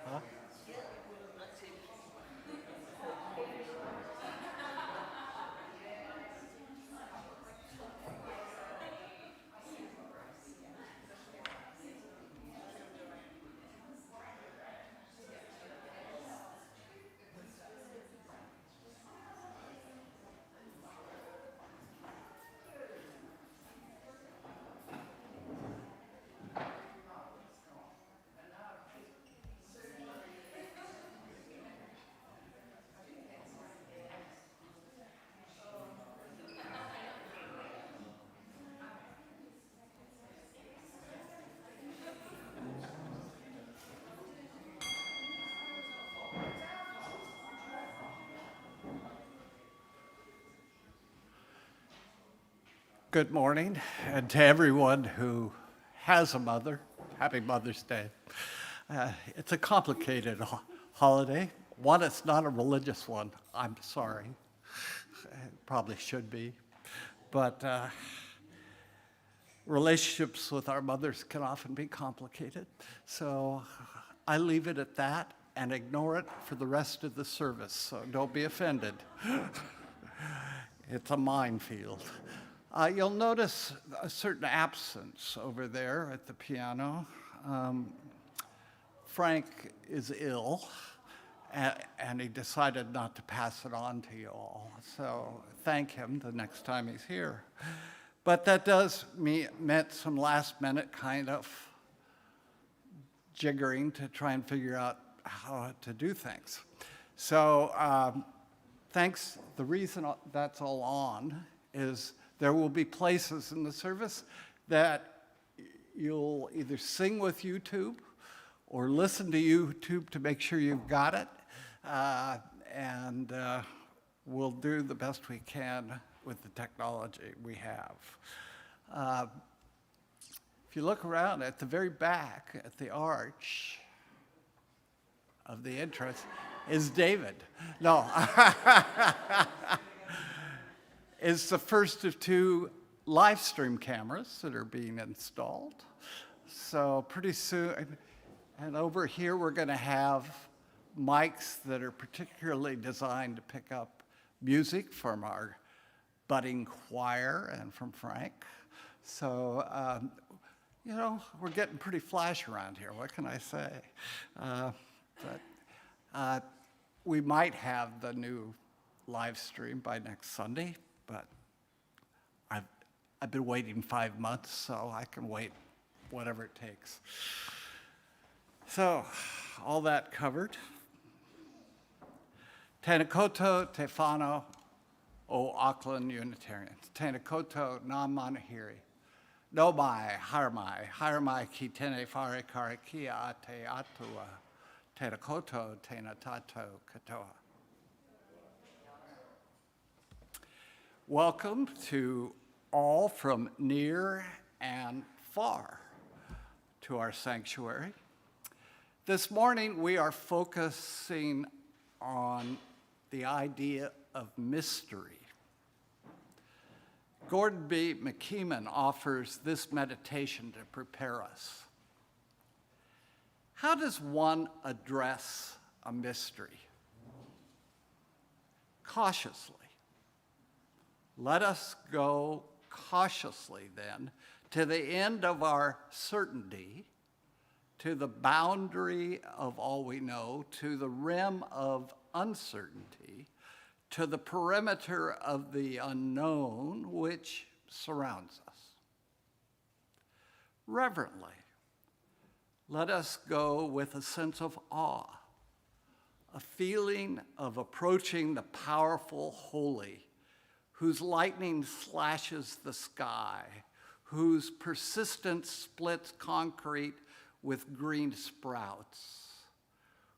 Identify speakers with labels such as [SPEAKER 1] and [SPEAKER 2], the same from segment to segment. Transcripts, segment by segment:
[SPEAKER 1] Huh? Good morning, and to everyone who has a mother, happy Mother's Day. It's a complicated holiday. One, it's not a religious one. I'm sorry. It probably should be. But relationships with our mothers can often be complicated. So I leave it at that and ignore it for the rest of the service. So don't be offended. It's a minefield. You'll notice a certain absence over there at the piano. Frank is ill, and he decided not to pass it on to you all. So thank him the next time he's here. But that does meant some last-minute kind of jiggering to try and figure out how to do things. So thanks. The reason that's all on is there will be places in the service that you'll either sing with YouTube or listen to YouTube to make sure you've got it. And we'll do the best we can with the technology we have. If you look around at the very back, at the arch of the entrance, is David. No. Is the first of two live stream cameras that are being installed. So pretty soon, and over here we're going to have mics that are particularly designed to pick up music from our budding choir and from Frank. So, we're getting pretty flash around here. What can I say? But we might have the new live stream by next Sunday. But I've been waiting 5 months, so I can wait whatever it takes. So, all that covered. Tēnā koutou te whānau o Auckland Unitarians. Tēnā koutou ngā manahiri. No mai, haramai ki tēnei whare karakia a te atua. Tēnā koutou, tēnā tātou katoa. Welcome to all from near and far to our sanctuary. This morning we are focusing on the idea of mystery. Gordon B. McKeeman offers this meditation to prepare us. How does one address a mystery? Cautiously. Let us go cautiously then to the end of our certainty, to the boundary of all we know, to the rim of uncertainty, to the perimeter of the unknown which surrounds us. Reverently, let us go with a sense of awe, a feeling of approaching the powerful holy, whose lightning slashes the sky, whose persistence splits concrete with green sprouts,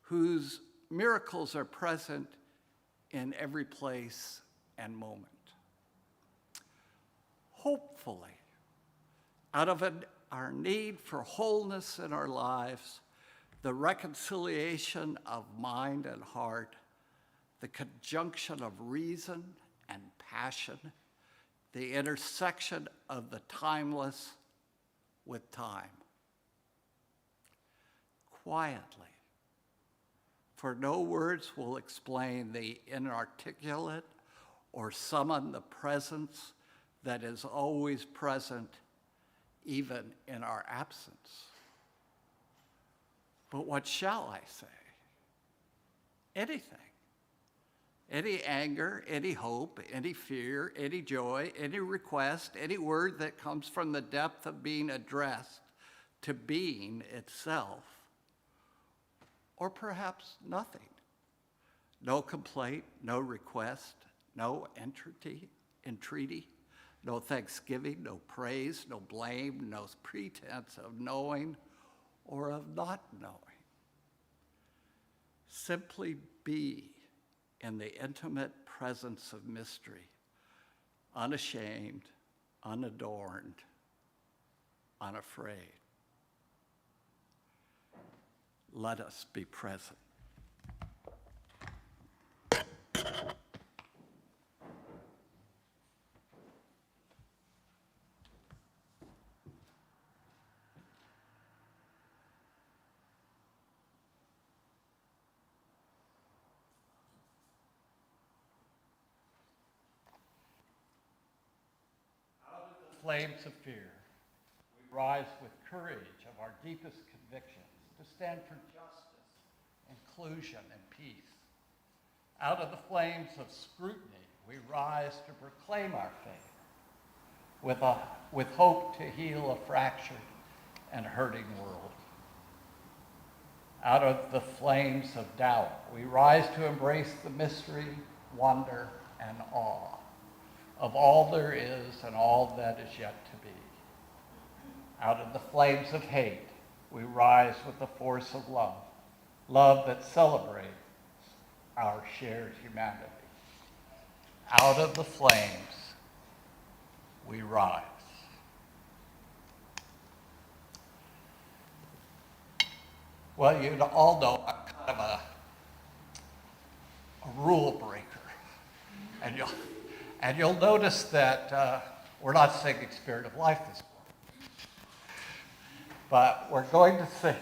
[SPEAKER 1] whose miracles are present in every place and moment. Hopefully, out of our need for wholeness in our lives, the reconciliation of mind and heart, the conjunction of reason and passion, the intersection of the timeless with time. quietly. For no words will explain the inarticulate or summon the presence that is always present, even in our absence. But what shall I say? Anything. Any anger, any hope, any fear, any joy, any request, any word that comes from the depth of being addressed to being itself, or perhaps nothing. No complaint, no request, no entreaty, no thanksgiving, no praise, no blame, no pretense of knowing or of not knowing. Simply be in the intimate presence of mystery, unashamed, unadorned, unafraid. Let us be present. Flames of fear, we rise with courage of our deepest convictions to stand for justice, inclusion, and peace. Out of the flames of scrutiny, we rise to proclaim our faith with hope to heal a fractured and hurting world. Out of the flames of doubt, we rise to embrace the mystery, wonder, and awe of all there is and all that is yet to be. Out of the flames of hate, we rise with the force of love, love that celebrates our shared humanity. Out of the flames, we rise. Well, you all know I'm kind of a rule breaker, and you'll notice that we're not singing Spirit of Life this morning. But we're going to sing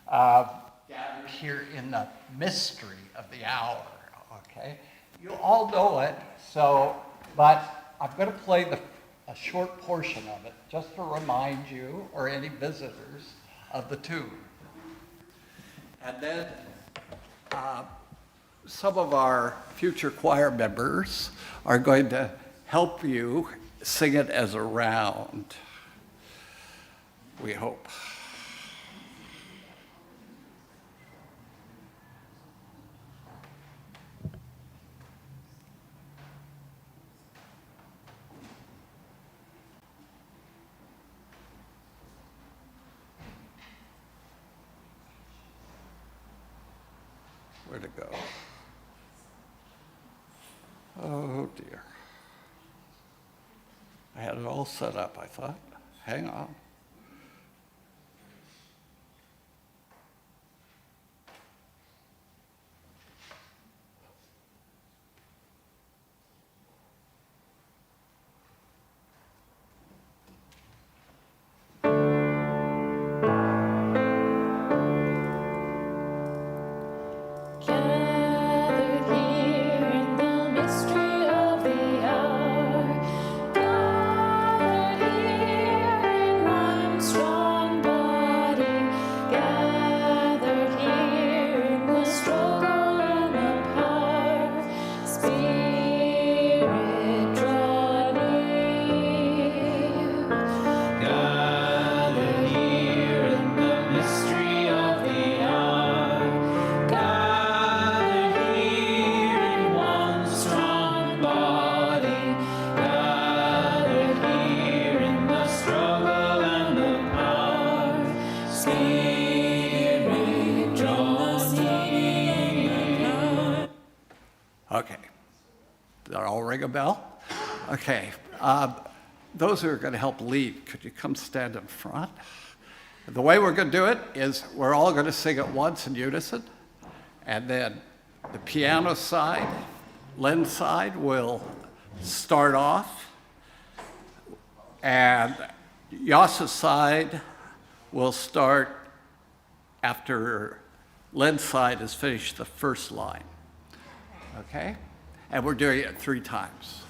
[SPEAKER 1] gathered here in the mystery of the hour, okay? You all know it, but I'm going to play a short portion of it just to remind you or any visitors of the tune. And then some of our future choir members are going to help you sing it as a round, we hope. Where to go? Oh dear. I had it all set up, I thought. Hang on. Okay. Did that all ring a bell? Okay. Those who are going to help lead, could you come stand in front? The way we're going to do it is we're all going to sing at once in unison, and then the piano side, Lynn's side, will start off, and Yas's side will start after Len's side has finished the first line. Okay? And we're doing it 3 times.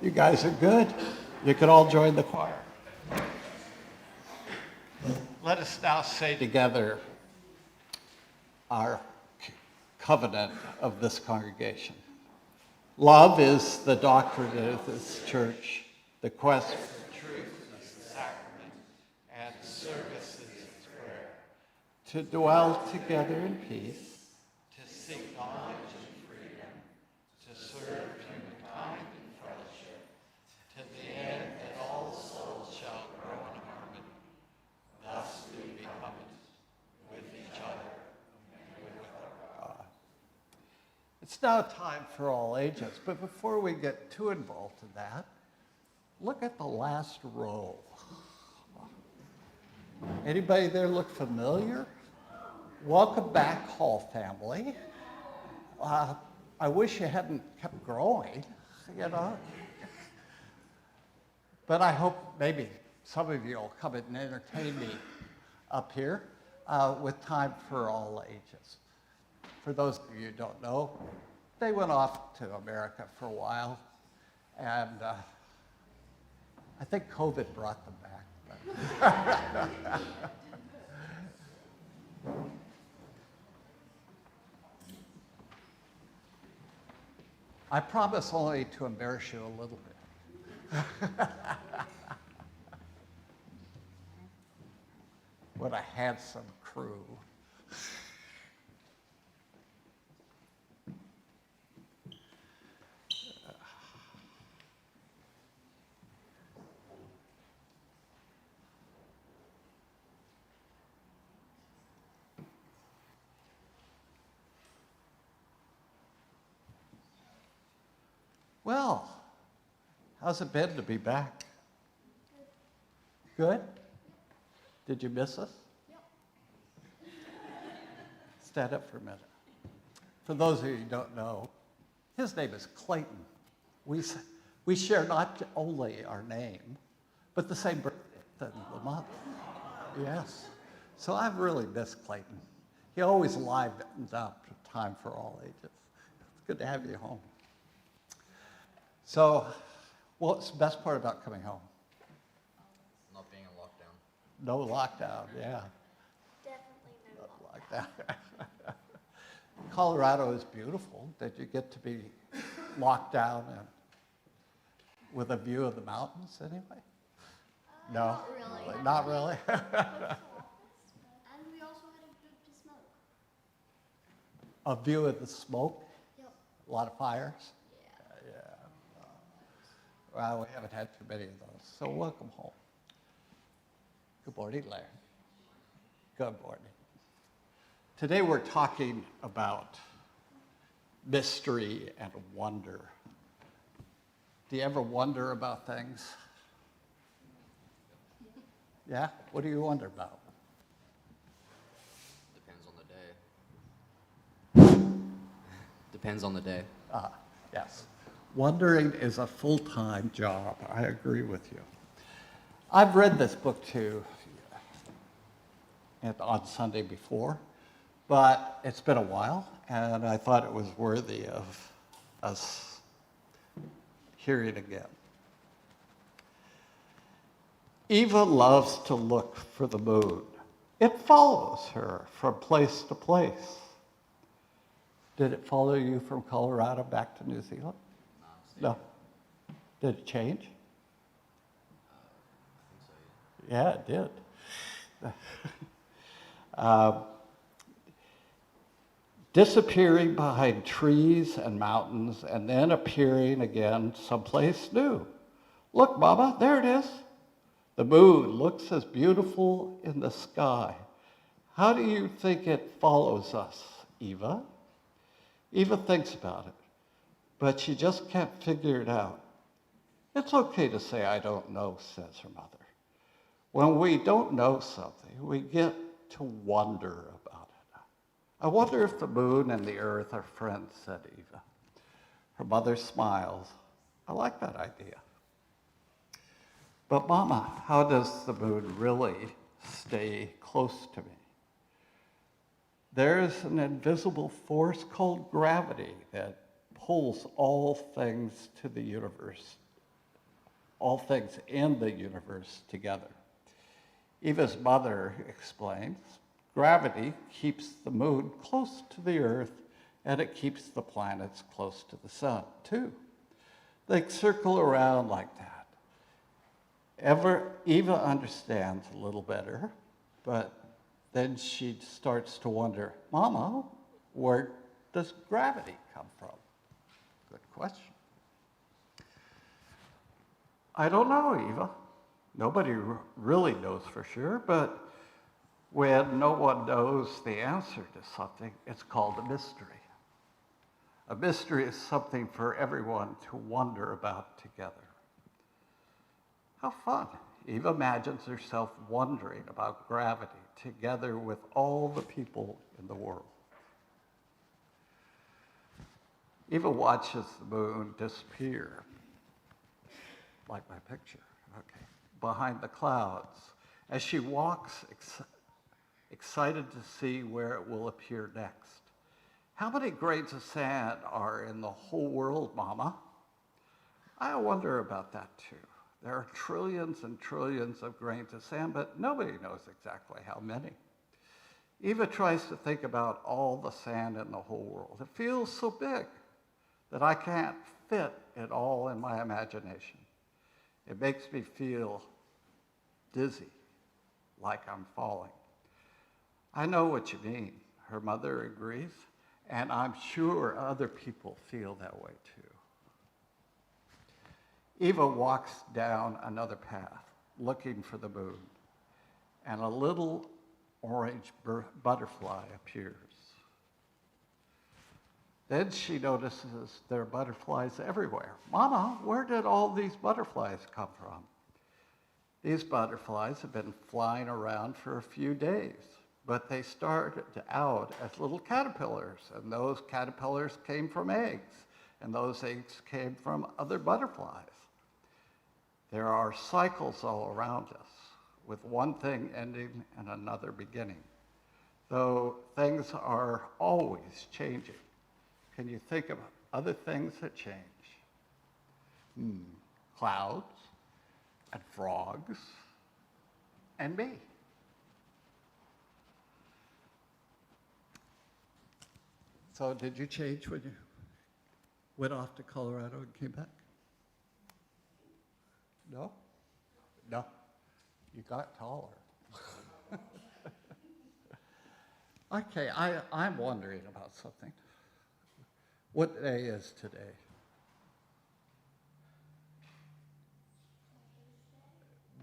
[SPEAKER 1] You guys are good. You can all join the choir. Let us now say together our covenant of this congregation. Love is the doctrine of this church. The quest for truth is the sacrament, and service is its prayer. To dwell together in peace, to seek knowledge and freedom, to serve humankind in fellowship, to the end that all souls shall grow in harmony. Thus do we covenant with each other and with our God. It's now time for all ages, but before we get too involved in that, look at the last row. Anybody there look familiar? Welcome back, Hall family. I wish you hadn't kept growing, you know. But I hope maybe some of you will come and entertain me up here with Time for All Ages. For those of you who don't know, they went off to America for a while, and I think COVID brought them back. I promise only to embarrass you a little bit. What a handsome crew. Well, how's it been to be back? Good? Did you miss us? Yep. Stand up for a minute. For those of you who don't know, his name is Clayton. We share not only our name, but the same birthday of the month. Yes. So I've really missed Clayton. He always livens up Time for All Ages. It's good to have you home. So, what's the best part about coming home?
[SPEAKER 2] Not being in lockdown.
[SPEAKER 1] No lockdown, yeah.
[SPEAKER 3] Definitely no
[SPEAKER 1] Lockdown. Colorado is beautiful. Did you get to be locked down and with a view of the mountains anyway? No?
[SPEAKER 3] Not really.
[SPEAKER 1] Not really?
[SPEAKER 3] And we also had a good to smoke.
[SPEAKER 1] A view of the smoke?
[SPEAKER 3] Yep.
[SPEAKER 1] A lot of fires?
[SPEAKER 3] Yeah.
[SPEAKER 1] Yeah. Well, we haven't had too many of those, so welcome home. Good morning, Larry. Good morning. Today we're talking about mystery and wonder. Do you ever wonder about things? Yeah? What do you wonder about?
[SPEAKER 2] Depends on the day. Depends on the day.
[SPEAKER 1] Yes. Wondering is a full-time job. I agree with you. I've read this book too on Sunday before, but it's been a while, and I thought it was worthy of us hearing again. Eva loves to look for the moon. It follows her from place to place. Did it follow you from Colorado back to New Zealand? No. Did it change? Yeah, it did. Disappearing behind trees and mountains and then appearing again someplace new. Look, Mama, there it is. The moon looks as beautiful in the sky. How do you think it follows us, Eva? Eva thinks about it, but she just can't figure it out. It's okay to say, I don't know, says her mother. When we don't know something, we get to wonder about it. I wonder if the moon and the earth are friends, said Eva. Her mother smiles. I like that idea. But Mama, how does the moon really stay close to me? There's an invisible force called gravity that pulls all things to the universe, all things in the universe together. Eva's mother explains, gravity keeps the moon close to the earth and it keeps the planets close to the sun, too. They circle around like that. Eva understands a little better, but then she starts to wonder, Mama, where does gravity come from? Good question. I don't know, Eva. Nobody really knows for sure, but when no one knows the answer to something, it's called a mystery. A mystery is something for everyone to wonder about together. How fun. Eva imagines herself wondering about gravity together with all the people in the world. Eva watches the moon disappear, like my picture, okay, behind the clouds, as she walks excited to see where it will appear next. How many grains of sand are in the whole world, Mama? I wonder about that too. There are trillions and trillions of grains of sand, but nobody knows exactly how many. Eva tries to think about all the sand in the whole world. It feels so big that I can't fit it all in my imagination. It makes me feel dizzy, like I'm falling. I know what you mean, her mother agrees, and I'm sure other people feel that way too. Eva walks down another path, looking for the moon, and a little orange butterfly appears. Then she notices there are butterflies everywhere. Mama, where did all these butterflies come from? These butterflies have been flying around for a few days, but they started out as little caterpillars, and those caterpillars came from eggs, and those eggs came from other butterflies. There are cycles all around us, with one thing ending and another beginning, though things are always changing. Can you think of other things that change? Clouds, and frogs, and me. So did you change when you went off to Colorado and came back? No? No. You got taller. Okay, I'm wondering about something. What day is today?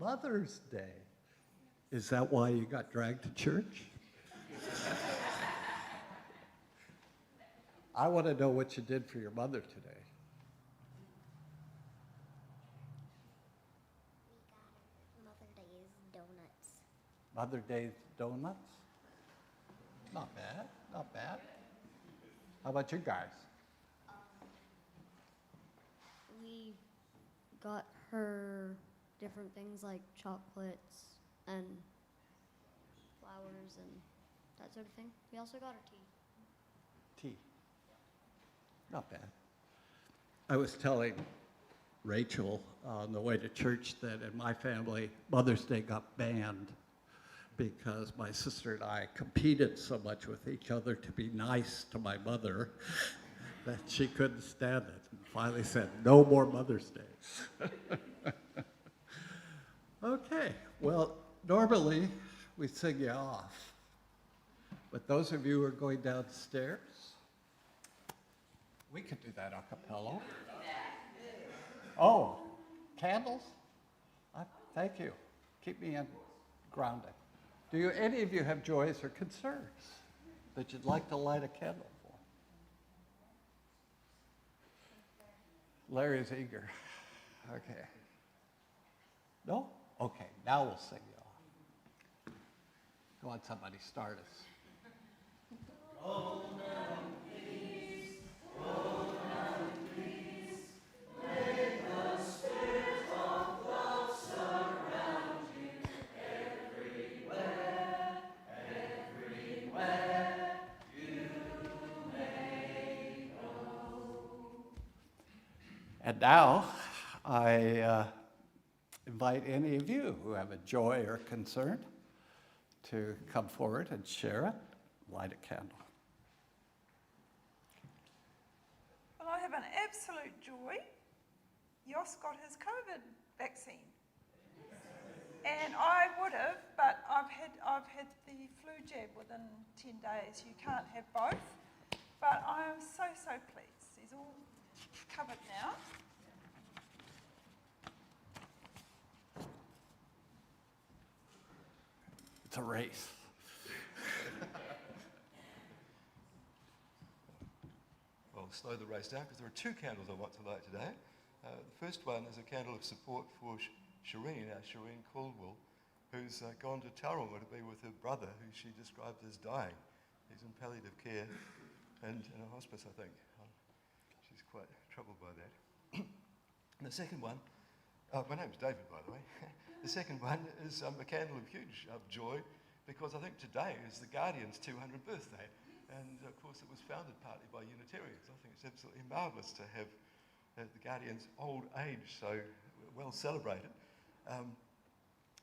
[SPEAKER 1] Mother's Day. Is that why you got dragged to church? I want to know what you did for your mother today.
[SPEAKER 3] We got Mother Day's donuts.
[SPEAKER 1] Mother Day's donuts? Not bad, not bad. How about you guys?
[SPEAKER 3] got her different things like chocolates and flowers and that sort of thing. We also got her tea.
[SPEAKER 1] Tea. Not bad. I was telling Rachel on the way to church that in my family, Mother's Day got banned because my sister and I competed so much with each other to be nice to my mother that she couldn't stand it and finally said, no more Mother's Days. Okay, well, normally we sing you off, but those of you who are going downstairs, we could do that a cappella. Oh, candles? Thank you. Keep me grounded. Do any of you have joys or concerns that you'd like to light a candle for? Larry's eager. Okay. No? Okay, now we'll sing you off. Go on, somebody, start us. And now, I invite any of you who have a joy or concern to come forward and share it, light a candle.
[SPEAKER 4] Well, I have an absolute joy. Jos got his COVID vaccine. And I would have, but I've had the flu jab within 10 days. You can't have both. But I am so pleased. He's all covered now.
[SPEAKER 1] It's a race.
[SPEAKER 5] Well, slow the race down because there are two candles I want to light today. The first one is a candle of support for Shireen, our Shireen Caldwell, who's gone to Tauranga to be with her brother, who she described as dying. He's in palliative care and in a hospice, I think. She's quite troubled by that. And the second one, my name's David, by the way. The second one is a candle of huge joy, because I think today is the Guardian's 200th birthday. And of course it was founded partly by Unitarians. I think it's absolutely marvellous to have the Guardian's old age so well celebrated.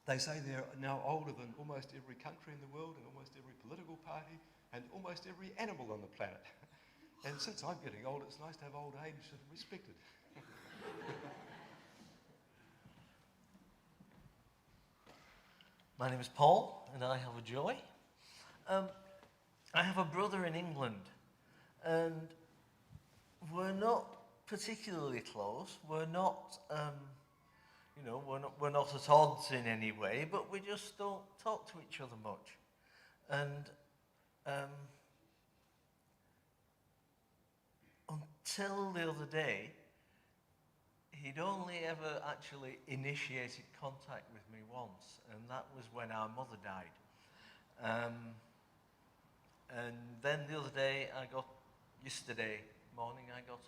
[SPEAKER 5] They say they're now older than almost every country in the world and almost every political party and almost every animal on the planet. And since I'm getting old, it's nice to have old age respected.
[SPEAKER 6] My name is Paul, and I have a joy. I have a brother in England, and we're not particularly close. We're not, we're not at odds in any way, but we just don't talk to each other much. And until the other day, he'd only ever actually initiated contact with me once, and that was when our mother died. And then the other day, yesterday morning, I got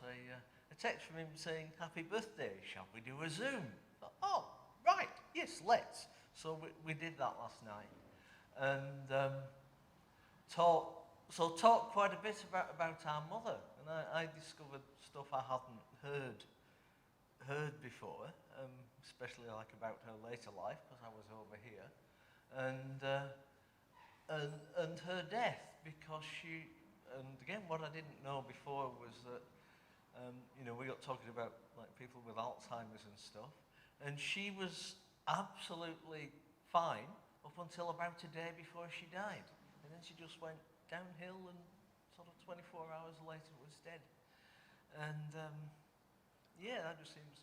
[SPEAKER 6] a text from him saying, "Happy birthday, shall we do a Zoom?" I thought, oh, right, yes, let's. So we did that last night. And talked quite a bit about our mother. And I discovered stuff I hadn't heard before, especially like about her later life, because I was over here, and her death, because and again, what I didn't know before was that, we got talking about like people with Alzheimer's and stuff, and she was absolutely fine up until about a day before she died, and then she just went downhill, and sort of 24 hours later was dead. And yeah, that just seems.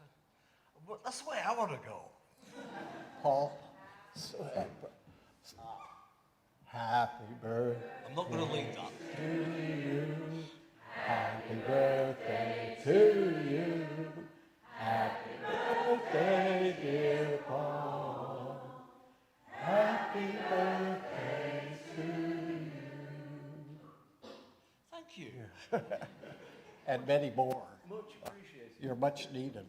[SPEAKER 6] Well, that's the way I want to go.
[SPEAKER 1] Paul, happy birthday
[SPEAKER 6] I'm not going to leave that.
[SPEAKER 1] to you. Happy birthday to you. Happy birthday, dear Paul. Happy birthday to you.
[SPEAKER 6] Thank you.
[SPEAKER 1] And many more.
[SPEAKER 6] Much appreciated.
[SPEAKER 1] You're much needed.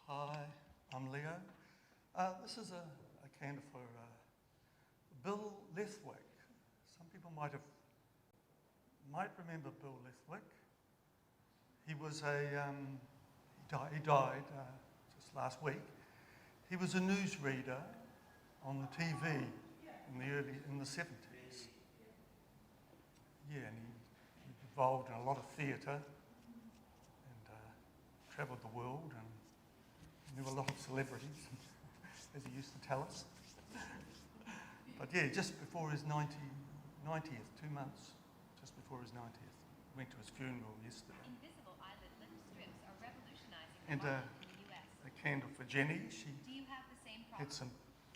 [SPEAKER 7] Hi, I'm Leo. This is a candle for Bill Lethwick. Some people might remember Bill Lethwick. He was he died just last week. He was a newsreader on the TV in the 70s. Yeah, and he involved in a lot of theatre and travelled the world and knew a lot of celebrities, as he used to tell us. But yeah, just before his 90th, 2 months just before his 90th, went to his funeral yesterday.
[SPEAKER 8] Invisible eyelid lip strips are revolutionizing
[SPEAKER 7] And
[SPEAKER 8] the market in the US.
[SPEAKER 7] a candle for Jenny. She
[SPEAKER 8] Do you have the same problem?
[SPEAKER 7] had some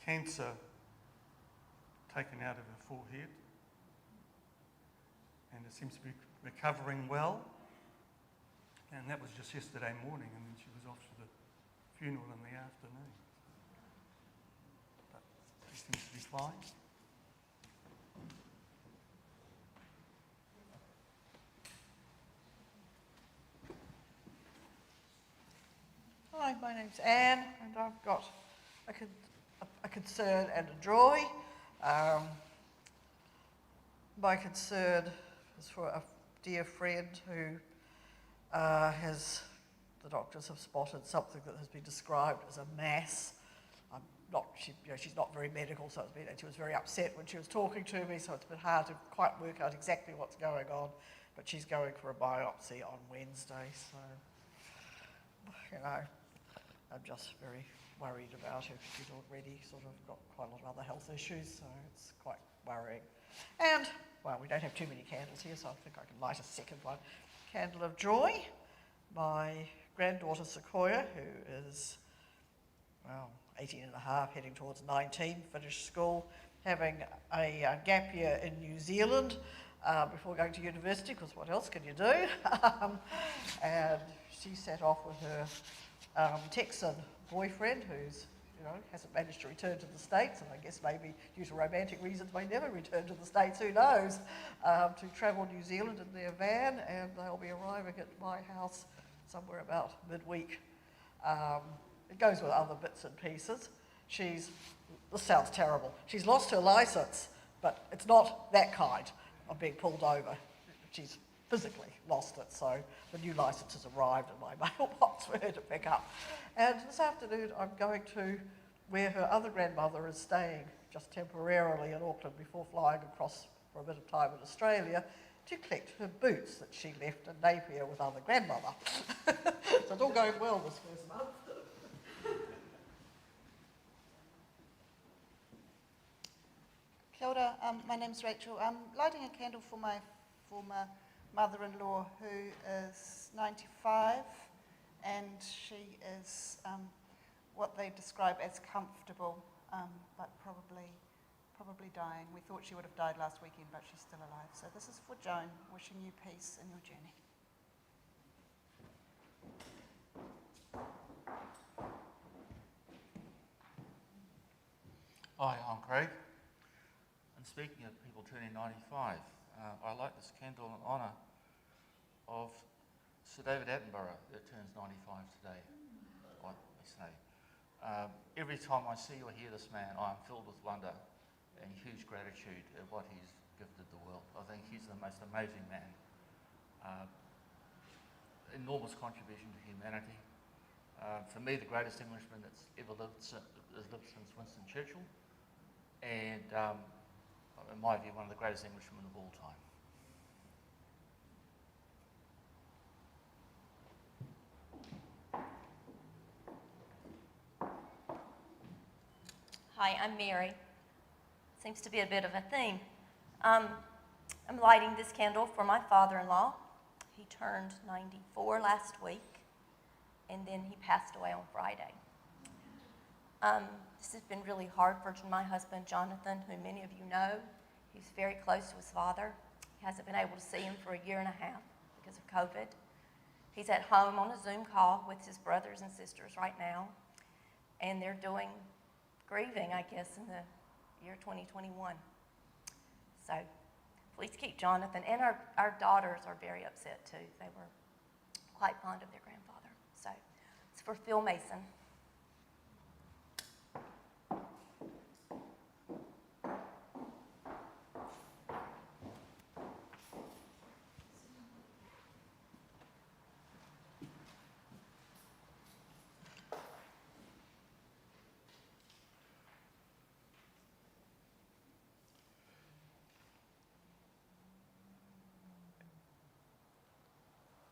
[SPEAKER 7] cancer taken out of her forehead, and it seems to be recovering well. And that was just yesterday morning, and then she was off to the funeral in the afternoon. But she seems to be fine.
[SPEAKER 9] Hi, my name's Anne, and I've got a concern and a joy. My concern is for a dear friend who the doctors have spotted something that has been described as a mass. She's not very medical, so she was very upset when she was talking to me, so it's been hard to quite work out exactly what's going on. But she's going for a biopsy on Wednesday, so, I'm just very worried about her. She's already sort of got quite a lot of other health issues, so it's quite worrying. And, well, we don't have too many candles here, so I think I can light a second one. Candle of joy. My granddaughter Sequoia, who is, 18 and a half, heading towards 19, finished school, having a gap year in New Zealand before going to university, because what else can you do? And she set off with her Texan boyfriend, who's hasn't managed to return to the States, and I guess maybe due to romantic reasons may never return to the States, who knows, to travel New Zealand in their van, and they'll be arriving at my house somewhere about midweek. It goes with other bits and pieces. This sounds terrible, she's lost her licence, but it's not that kind of being pulled over. She's physically lost it, so the new licence has arrived in my mailbox for her to pick up. And this afternoon I'm going to where her other grandmother is staying just temporarily in Auckland before flying across for a bit of time in Australia to collect her boots that she left in Napier with other grandmother. So it's all going well this first month.
[SPEAKER 10] Kia ora, my name's Rachel. I'm lighting a candle for my former mother-in-law who is 95, and she is what they describe as comfortable, but probably dying. We thought she would have died last weekend, but she's still alive. So this is for Joan, wishing you peace in your journey.
[SPEAKER 11] Hi, I'm Craig. And speaking of people turning 95, I light this candle in honour of Sir David Attenborough, that turns 95 today, like we say. Every time I see or hear this man, I am filled with wonder and huge gratitude at what he's gifted the world. I think he's the most amazing man. Enormous contribution to humanity. For me, the greatest Englishman that's ever lived since Winston Churchill, and in my view, one of the greatest Englishmen of all time.
[SPEAKER 8] Hi, I'm Mary. Seems to be a bit of a theme. I'm lighting this candle for my father-in-law. He turned 94 last week, and then he passed away on Friday. This has been really hard for my husband, Jonathan, who many of you know. He's very close to his father. He hasn't been able to see him for a year and a half because of COVID. He's at home on a Zoom call with his brothers and sisters right now, and they're doing grieving, I guess, in the year 2021. So please keep Jonathan, and our daughters are very upset too. They were quite fond of their grandfather. So it's for Phil Mason.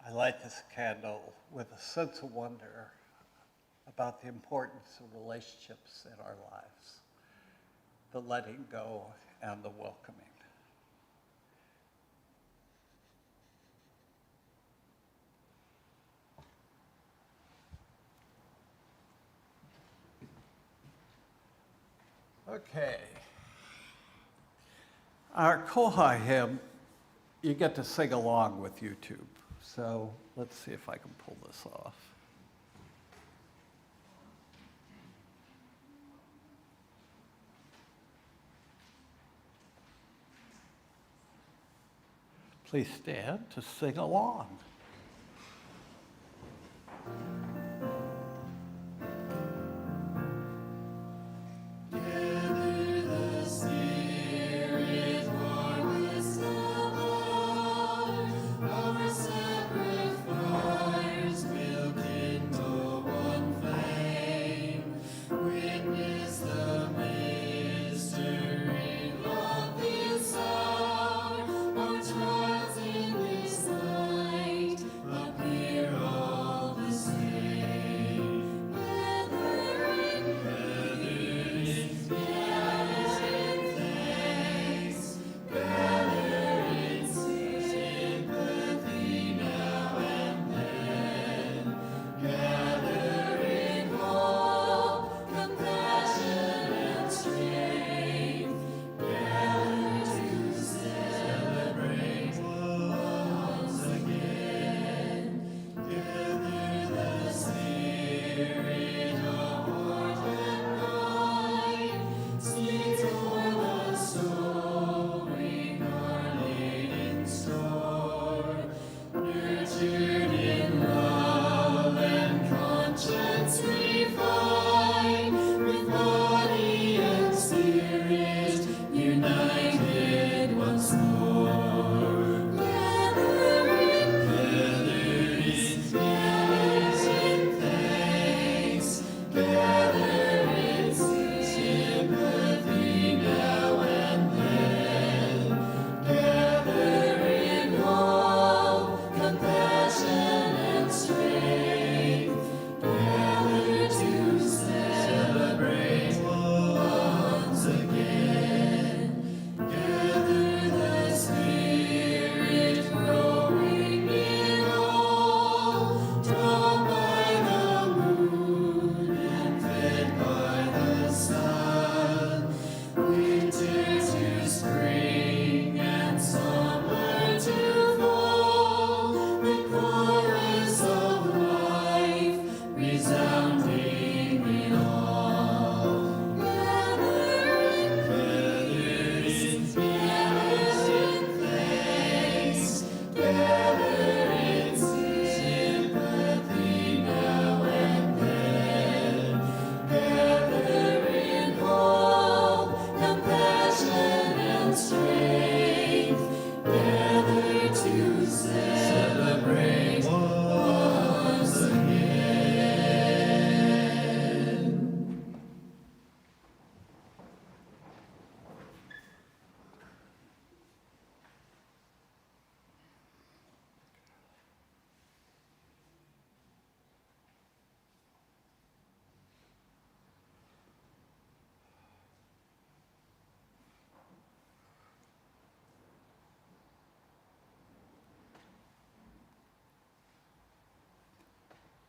[SPEAKER 1] I light this candle with a sense of wonder about the importance of relationships in our lives, the letting go and the welcoming. Okay. Our Koha hymn, you get to sing along with YouTube. So let's see if I can pull this off. Please stand to sing along.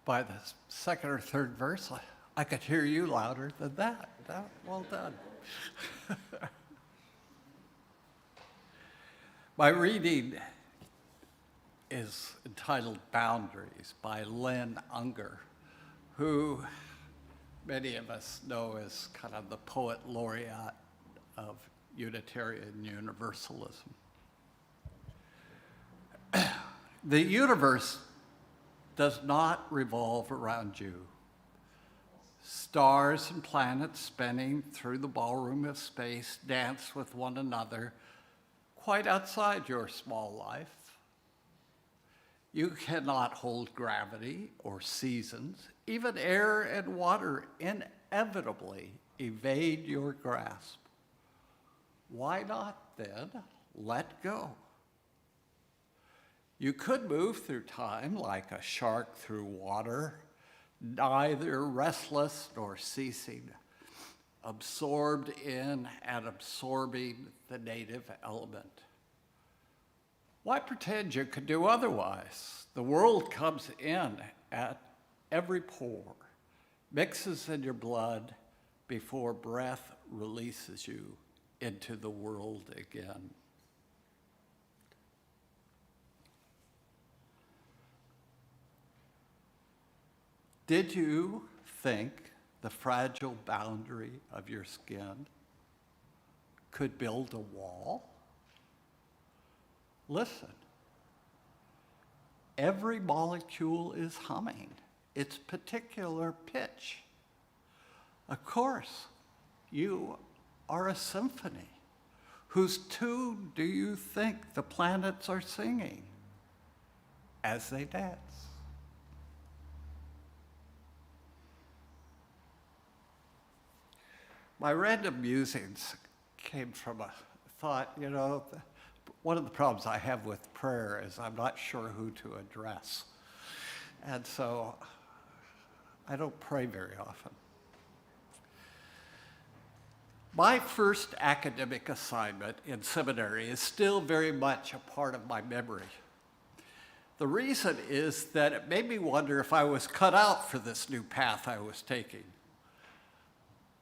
[SPEAKER 1] By the second or third verse, I could hear you louder than that. Well done. My reading is entitled Boundaries by Lynn Unger, who many of us know as kind of the poet laureate of Unitarian Universalism. The universe does not revolve around you. Stars and planets spinning through the ballroom of space dance with one another quite outside your small life. You cannot hold gravity or seasons. Even air and water inevitably evade your grasp. Why not then let go? You could move through time like a shark through water, neither restless nor ceasing, absorbed in and absorbing the native element. Why pretend you could do otherwise? The world comes in at every pore, mixes in your blood before breath releases you into the world again. Did you think the fragile boundary of your skin could build a wall? Listen. Every molecule is humming its particular pitch. Of course, you are a symphony. Whose tune do you think the planets are singing as they dance? My random musings came from a thought, one of the problems I have with prayer is I'm not sure who to address. And so I don't pray very often. My first academic assignment in seminary is still very much a part of my memory. The reason is that it made me wonder if I was cut out for this new path I was taking.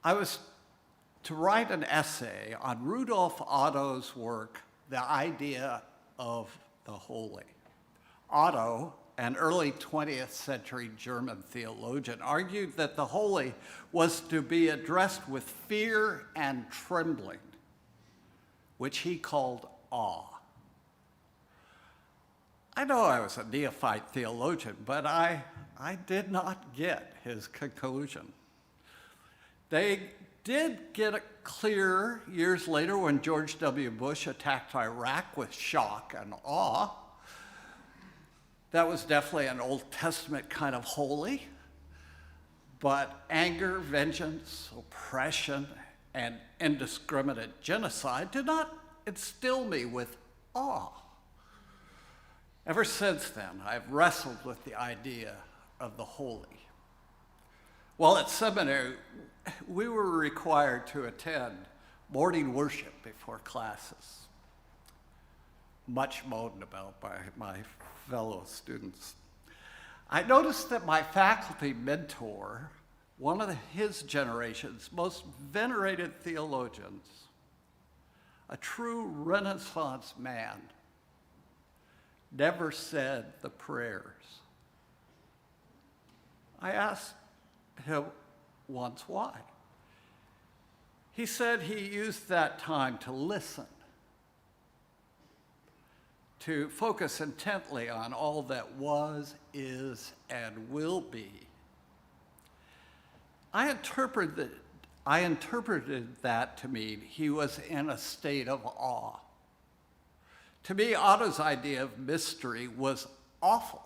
[SPEAKER 1] I was to write an essay on Rudolf Otto's work, The Idea of the Holy. Otto, an early 20th century German theologian, argued that the holy was to be addressed with fear and trembling, which he called awe. I know I was a neophyte theologian, but I did not get his conclusion. They did get it clear years later when George W. Bush attacked Iraq with shock and awe. That was definitely an Old Testament kind of holy, but anger, vengeance, oppression, and indiscriminate genocide did not instill me with awe. Ever since then, I've wrestled with the idea of the holy. While at seminary, we were required to attend morning worship before classes, much moaned about by my fellow students. I noticed that my faculty mentor, one of his generation's most venerated theologians, a true Renaissance man, never said the prayers. I asked him once why. He said he used that time to listen, to focus intently on all that was, is, and will be. I interpreted that to mean he was in a state of awe. To me, Otto's idea of mystery was awful.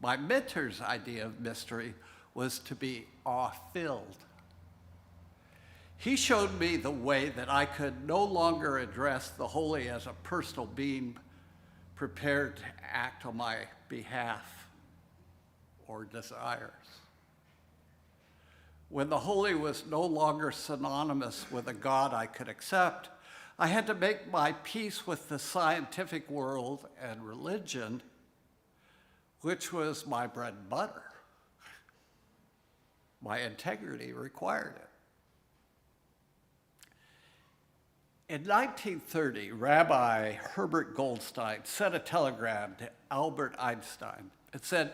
[SPEAKER 1] My mentor's idea of mystery was to be awe-filled. He showed me the way that I could no longer address the holy as a personal being prepared to act on my behalf or desires. When the holy was no longer synonymous with a God I could accept, I had to make my peace with the scientific world and religion, which was my bread and butter. My integrity required it. In 1930, Rabbi Herbert Goldstein sent a telegram to Albert Einstein. It said,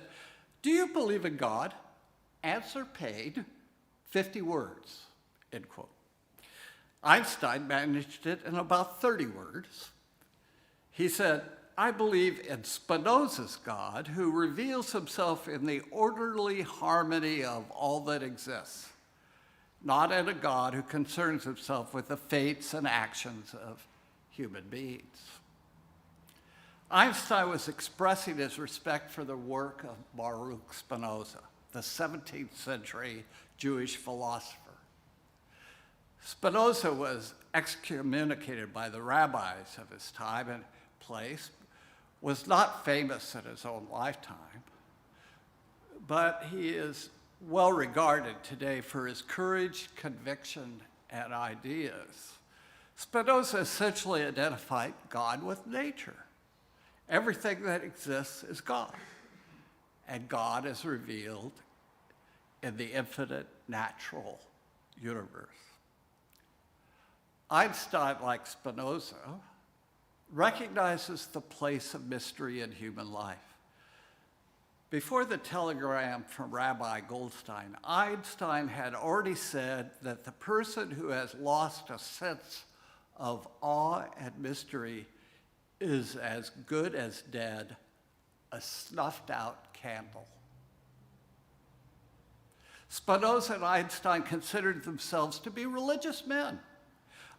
[SPEAKER 1] "Do you believe in God? Answer paid, 50 words," end quote. Einstein managed it in about 30 words. He said, I believe in Spinoza's God, who reveals himself in the orderly harmony of all that exists, not in a God who concerns himself with the fates and actions of human beings. Einstein was expressing his respect for the work of Baruch Spinoza, the 17th century Jewish philosopher. Spinoza was excommunicated by the rabbis of his time and place, was not famous in his own lifetime, but he is well regarded today for his courage, conviction, and ideas. Spinoza essentially identified God with nature. Everything that exists is God, and God is revealed in the infinite natural universe. Einstein, like Spinoza, recognizes the place of mystery in human life. Before the telegram from Rabbi Goldstein, Einstein had already said that the person who has lost a sense of awe and mystery is as good as dead, a snuffed out candle. Spinoza and Einstein considered themselves to be religious men.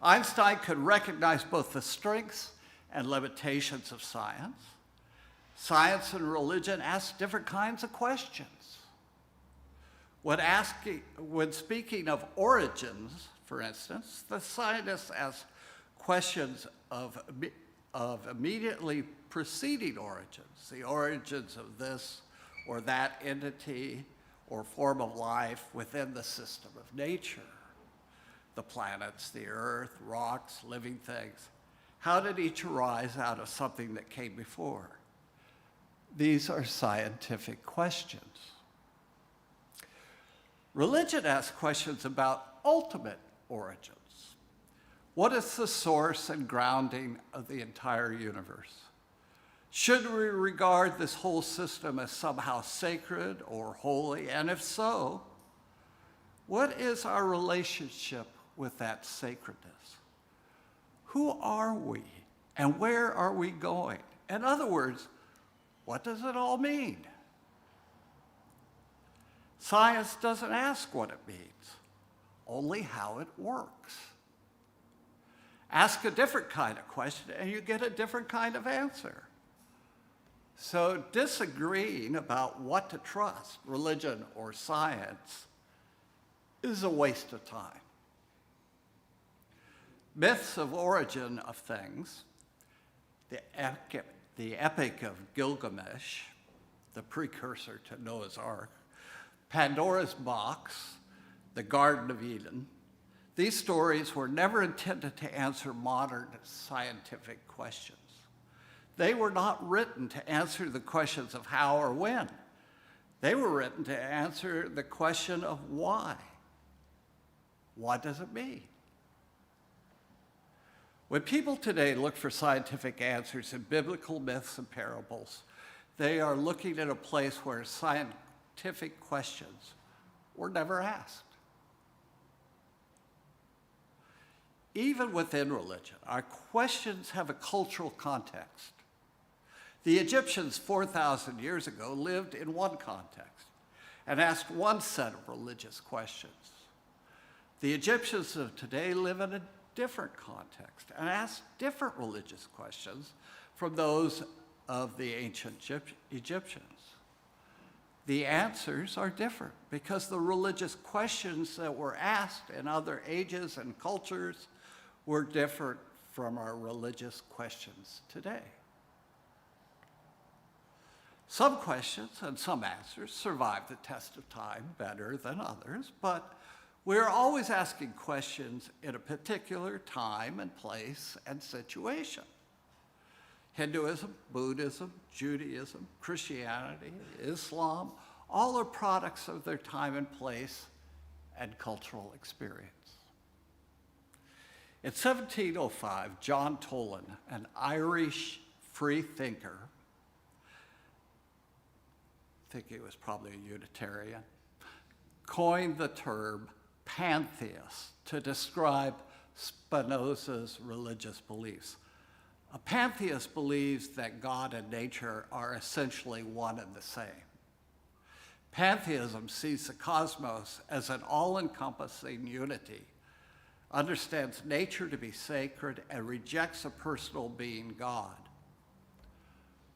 [SPEAKER 1] Einstein could recognize both the strengths and limitations of science. Science and religion ask different kinds of questions. When speaking of origins, for instance, the scientists ask questions of immediately preceding origins, the origins of this or that entity or form of life within the system of nature. The planets, the earth, rocks, living things. How did each arise out of something that came before? These are scientific questions. Religion asks questions about ultimate origins. What is the source and grounding of the entire universe? Should we regard this whole system as somehow sacred or holy? And if so, what is our relationship with that sacredness? Who are we and where are we going? In other words, what does it all mean? Science doesn't ask what it means, only how it works. Ask a different kind of question and you get a different kind of answer. So disagreeing about what to trust, religion or science, is a waste of time. Myths of origin of things, the Epic of Gilgamesh, the precursor to Noah's Ark, Pandora's box, the Garden of Eden, these stories were never intended to answer modern scientific questions. They were not written to answer the questions of how or when. They were written to answer the question of why. What does it mean? When people today look for scientific answers in biblical myths and parables, they are looking at a place where scientific questions were never asked. Even within religion, our questions have a cultural context. The Egyptians 4,000 years ago lived in one context and asked one set of religious questions. The Egyptians of today live in a different context and ask different religious questions from those of the ancient Egyptians. The answers are different because the religious questions that were asked in other ages and cultures were different from our religious questions today. Some questions and some answers survive the test of time better than others, but we're always asking questions in a particular time and place and situation. Hinduism, Buddhism, Judaism, Christianity, Islam, all are products of their time and place and cultural experience. In 1705, John Toland, an Irish free thinker, I think he was probably a Unitarian, coined the term pantheist to describe Spinoza's religious beliefs. A pantheist believes that God and nature are essentially one and the same. Pantheism sees the cosmos as an all-encompassing unity, understands nature to be sacred, and rejects a personal being, God.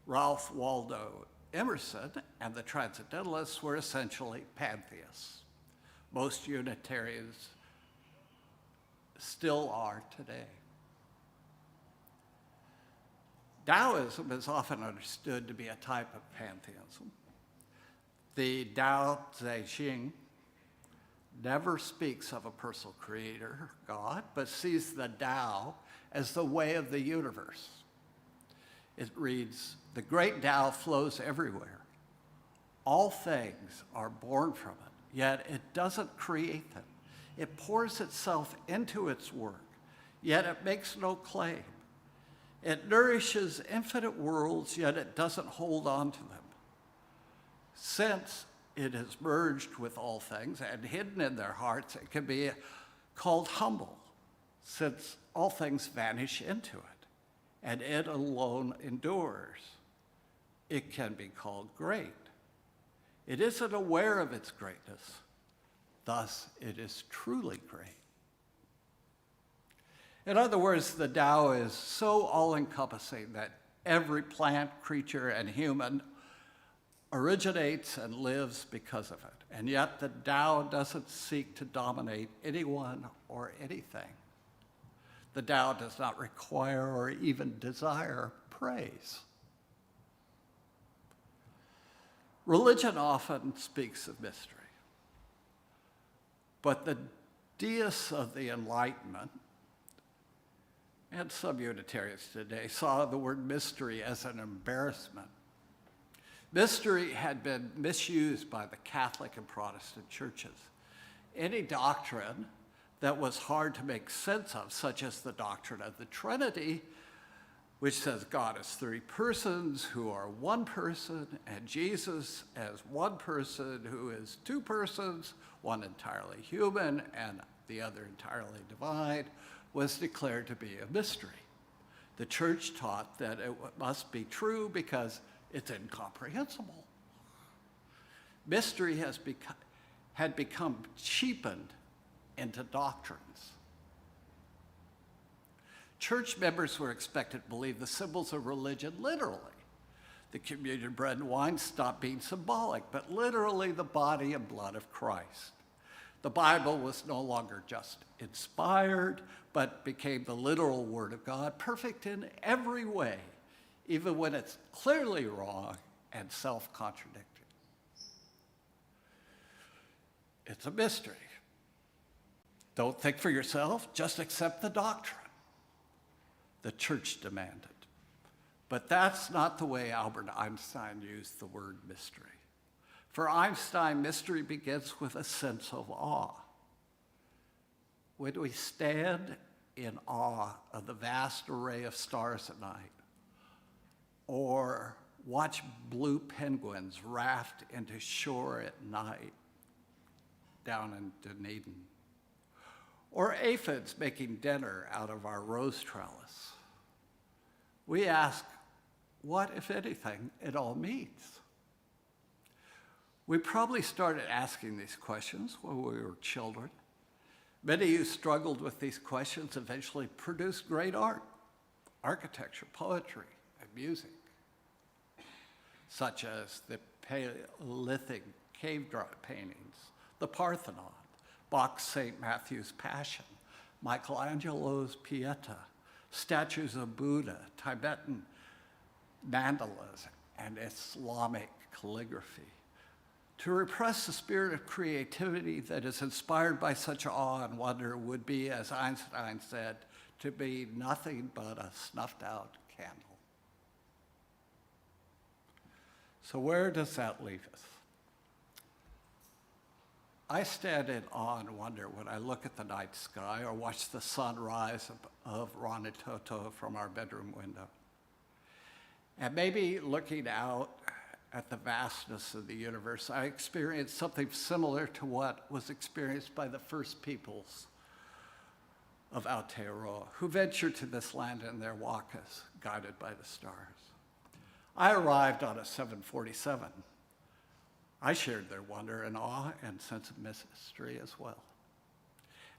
[SPEAKER 1] Ralph Waldo Emerson and the Transcendentalists were essentially pantheists. Most Unitarians still are today. Taoism is often understood to be a type of pantheism. The Tao Te Ching never speaks of a personal creator, God, but sees the Tao as the way of the universe. It reads, "The great Tao flows everywhere. All things are born from it, yet it doesn't create them. It pours itself into its work, yet it makes no claim. It nourishes infinite worlds, yet it doesn't hold on to them. Since it is merged with all things and hidden in their hearts, it can be called humble, since all things vanish into it, and it alone endures. It can be called great. It isn't aware of its greatness, thus it is truly great." In other words, the Tao is so all-encompassing that every plant, creature, and human originates and lives because of it. And yet the Tao doesn't seek to dominate anyone or anything. The Tao does not require or even desire praise. Religion often speaks of mystery, but the deists of the Enlightenment and some Unitarians today saw the word mystery as an embarrassment. Mystery had been misused by the Catholic and Protestant churches. Any doctrine that was hard to make sense of, such as the doctrine of the Trinity, which says God is three persons who are one person, and Jesus as one person who is two persons, one entirely human and the other entirely divine, was declared to be a mystery. The church taught that it must be true because it's incomprehensible. Mystery had become cheapened into doctrines. Church members were expected to believe the symbols of religion literally. The communion bread and wine stopped being symbolic, but literally the body and blood of Christ. The Bible was no longer just inspired, but became the literal Word of God, perfect in every way, even when it's clearly wrong and self-contradictory. It's a mystery. Don't think for yourself, just accept the doctrine. The church demanded. But that's not the way Albert Einstein used the word mystery. For Einstein, mystery begins with a sense of awe. When we stand in awe of the vast array of stars at night, or watch blue penguins raft into shore at night down in Dunedin, or aphids making dinner out of our rose trellis, we ask, what, if anything, it all means? We probably started asking these questions when we were children. Many who struggled with these questions eventually produced great art, architecture, poetry, and music, such as the Paleolithic cave paintings, the Parthenon, Bach's St. Matthew's Passion, Michelangelo's Pieta, statues of Buddha, Tibetan mandalas, and Islamic calligraphy. To repress the spirit of creativity that is inspired by such awe and wonder would be, as Einstein said, to be nothing but a snuffed out candle. So where does that leave us? I stand in awe and wonder when I look at the night sky or watch the sunrise of Ranitoto from our bedroom window. And maybe looking out at the vastness of the universe, I experienced something similar to what was experienced by the first peoples of Aotearoa, who ventured to this land in their wakas. guided by the stars. I arrived on a 747. I shared their wonder and awe and sense of mystery as well.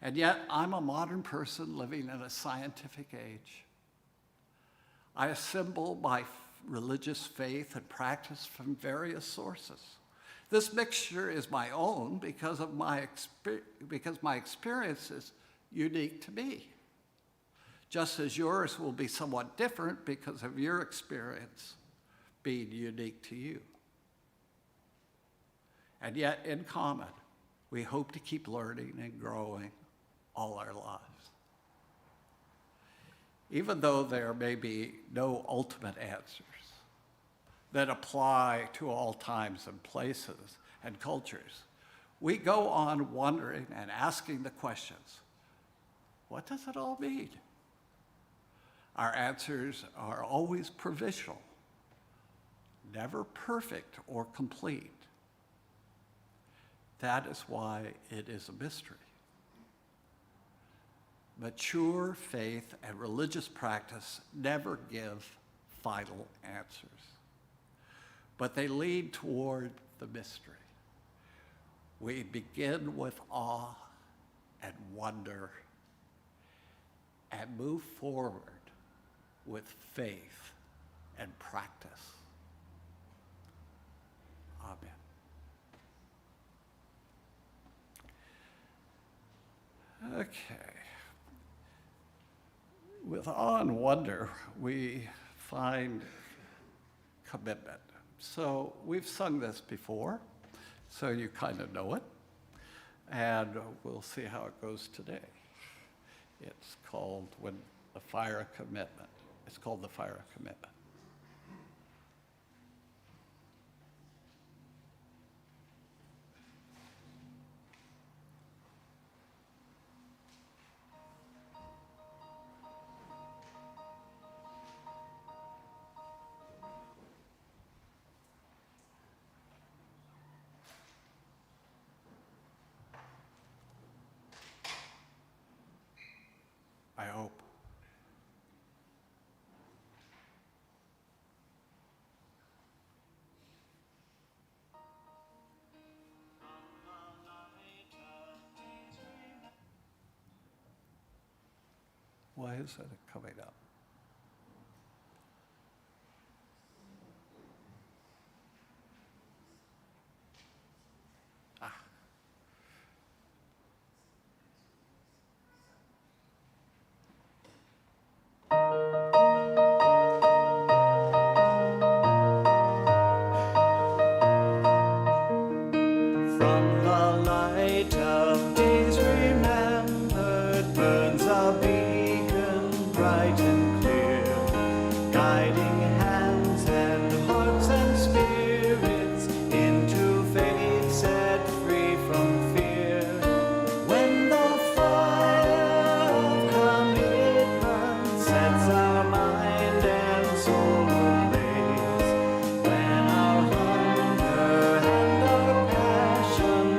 [SPEAKER 1] And yet, I'm a modern person living in a scientific age. I assemble my religious faith and practice from various sources. This mixture is my own because my experience is unique to me, just as yours will be somewhat different because of your experience being unique to you. And yet, in common, we hope to keep learning and growing all our lives. Even though there may be no ultimate answers that apply to all times and places and cultures, we go on wondering and asking the questions, what does it all mean? Our answers are always provisional, never perfect or complete. That is why it is a mystery. Mature faith and religious practice never give final answers, but they lead toward the mystery. We begin with awe and wonder and move forward with faith and practice. Amen. Okay. With awe and wonder, we find commitment. So we've sung this before, so you kind of know it. And we'll see how it goes today. It's called the Fire of Commitment. It's called the Fire of Commitment. I hope. Why is that coming up?
[SPEAKER 12] From the light of days remembered burns a beacon bright and clear, guiding hands and hearts and spirits into faith set free from fear. When the fire of commitment sets our mind and soul ablaze, when our hunger and our passion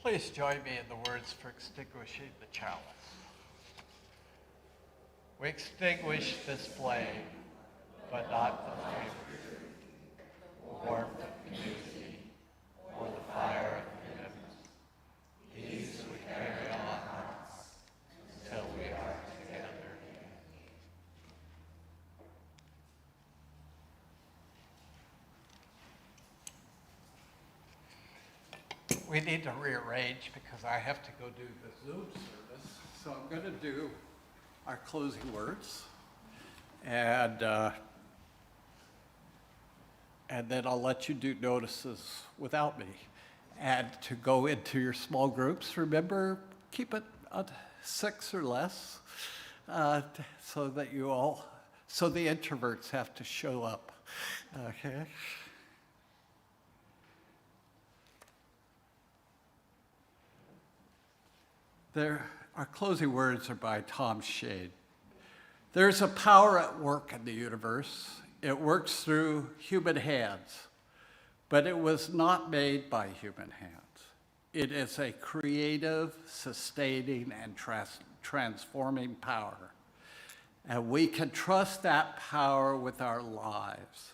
[SPEAKER 1] Please join me in the words for extinguishing the chalice. We extinguish this flame, but not the flame, the warmth of community, or the fire of commitment. These we carry on until we are together. We need to rearrange because I have to go do the Zoom service. So I'm going to do our closing words, and then I'll let you do notices without me. And to go into your small groups, remember, keep it 6 or less, so that so the introverts have to show up, okay? Our closing words are by Tom Shade. There's a power at work in the universe. It works through human hands, but it was not made by human hands. It is a creative, sustaining, and transforming power. And we can trust that power with our lives.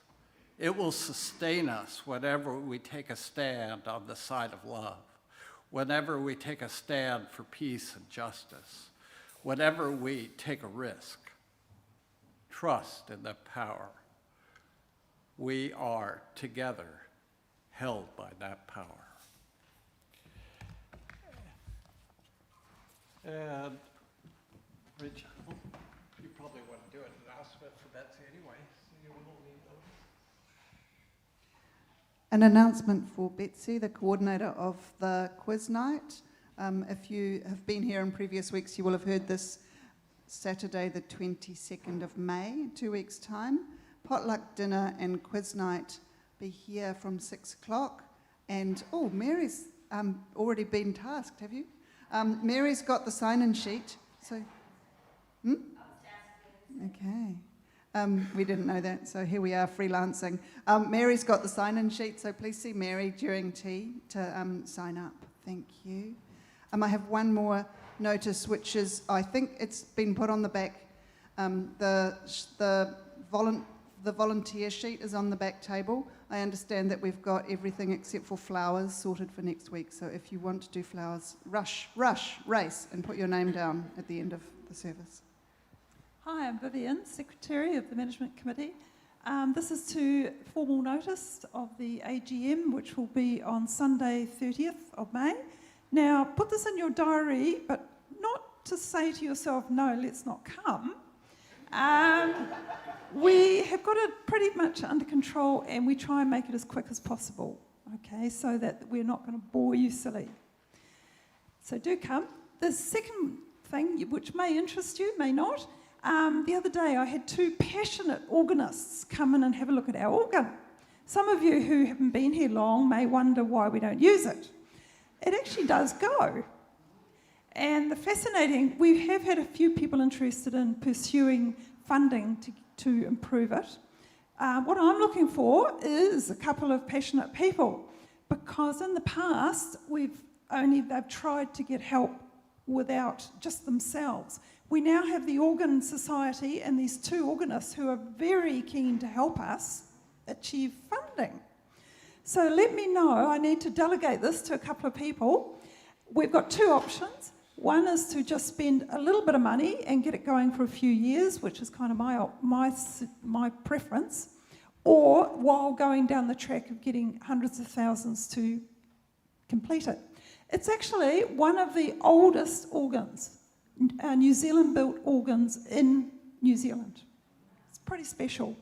[SPEAKER 1] It will sustain us whenever we take a stand on the side of love, whenever we take a stand for peace and justice, whenever we take a risk. Trust in the power. We are together held by that power. And Rich, you probably want to do an announcement for Betsy anyway, so you will need those.
[SPEAKER 10] An announcement for Betsy, the coordinator of the quiz night. If you have been here in previous weeks, you will have heard this Saturday, the 22nd of May, 2 weeks' time. Potluck dinner and quiz night be here from 6 o'clock. And, oh, Mary's already been tasked, have you? Mary's got the sign-in sheet. So, Okay. We didn't know that, so here we are freelancing. Mary's got the sign-in sheet, so please see Mary during tea to sign up. Thank you. I have one more notice, which is, I think it's been put on the back. The volunteer sheet is on the back table. I understand that we've got everything except for flowers sorted for next week, so if you want to do flowers, race, and put your name down at the end of the service.
[SPEAKER 13] Hi, I'm Vivian, Secretary of the Management Committee. This is to formal notice of the AGM, which will be on Sunday, 30th of May. Now, put this in your diary, but not to say to yourself, no, let's not come. We have got it pretty much under control, and we try and make it as quick as possible, okay, so that we're not going to bore you silly. So do come. The second thing, which may interest you, may not, the other day I had 2 passionate organists come in and have a look at our organ. Some of you who haven't been here long may wonder why we don't use it. It actually does go. And the fascinating, we have had a few people interested in pursuing funding to improve it. What I'm looking for is a couple of passionate people, because in the past they've tried to get help without just themselves. We now have the Organ Society and these 2 organists who are very keen to help us achieve funding. So let me know. I need to delegate this to a couple of people. We've got 2 options. One is to just spend a little bit of money and get it going for a few years, which is kind of my preference, or while going down the track of getting hundreds of thousands to complete it. It's actually one of the oldest organs, New Zealand-built organs in New Zealand. It's pretty special.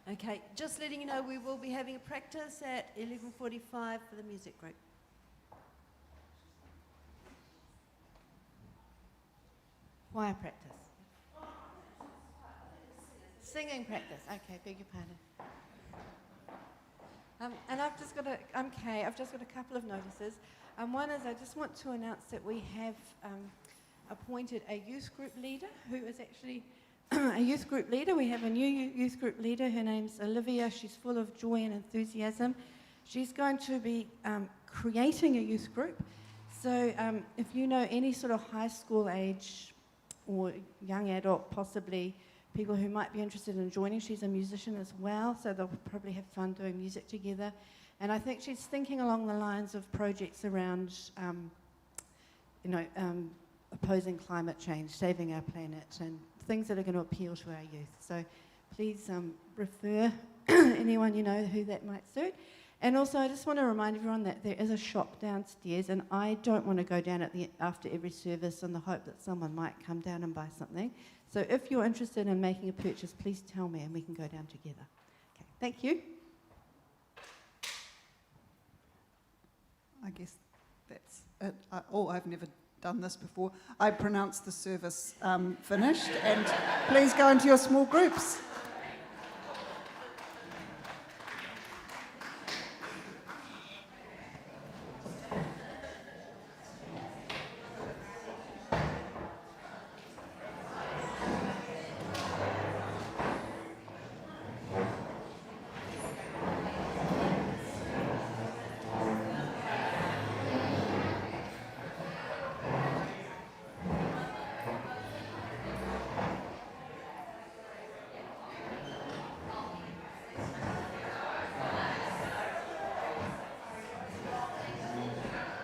[SPEAKER 14] Okay, just letting you know, we will be having a practice at 11:45 for the music group. Choir practice. Singing practice. Okay, beg your pardon. And I've just got a couple of notices. One is I just want to announce that we have appointed a youth group leader who is actually
[SPEAKER 15] a youth group leader. We have a new youth group leader. Her name's Olivia. She's full of joy and enthusiasm. She's going to be creating a youth group. So if you know any sort of high school age or young adult, possibly people who might be interested in joining, she's a musician as well, so they'll probably have fun doing music together. And I think she's thinking along the lines of projects around, opposing climate change, saving our planet, and things that are going to appeal to our youth. So please refer anyone you know who that might suit. And also, I just want to remind everyone that there is a shop downstairs, and I don't want to go down after every service in the hope that someone might come down and buy something. So if you're interested in making a purchase, please tell me and we can go down together. Okay, thank you.
[SPEAKER 16] I guess that's it. I've never done this before. I pronounce the service finished, and please go into your small groups.